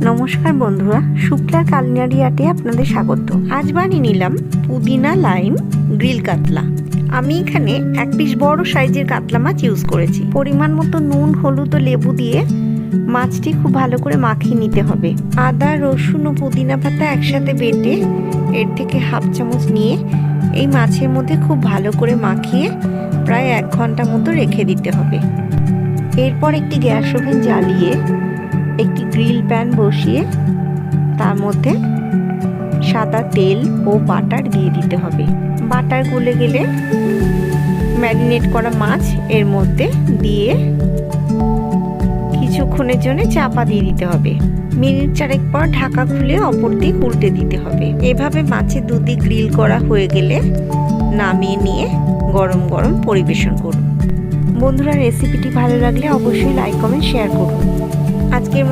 নমস্কার বন্ধুরা, শুক্লার কালিনারি আর্টে আপনাদের স্বাগত। আজ বানিয়ে নিলাম পুদিনা লাইম গ্রিল কাতলা। আমি এখানে এক পিস বড় সাইজের কাতলা মাছ ইউজ করেছি। পরিমাণ মতো নুন, হলুদ ও লেবু দিয়ে মাছটি খুব ভালো করে মাখিয়ে নিতে হবে। আদা, রসুন ও পুদিনা পাতা একসাথে বেটে এর থেকে হাফ চামচ নিয়ে এই মাছের মধ্যে খুব ভালো করে মাখিয়ে প্রায় 1 ঘন্টা মতো রেখে দিতে হবে। এরপর একটি গ্যাস ওভেন জ্বালিয়ে একটি গ্রিল প্যান বসিয়ে তার মধ্যে সাদা তেল ও বাটার দিয়ে দিতে হবে। বাটার গলে গেলে ম্যারিনেট করা মাছ এর মধ্যে দিয়ে কিছুক্ষণের জন্য চাপা দিয়ে দিতে হবে। মিনিট 4 পর ঢাকা খুলে অপর দিক উল্টে দিতে হবে। এভাবে মাছের দুদিক গ্রিল করা হয়ে গেলে নামিয়ে নিয়ে গরম গরম পরিবেশন করুন। বন্ধুরা, রেসিপিটি ভালো লাগলে অবশ্যই লাইক, কমেন্ট, শেয়ার করুন। আজকের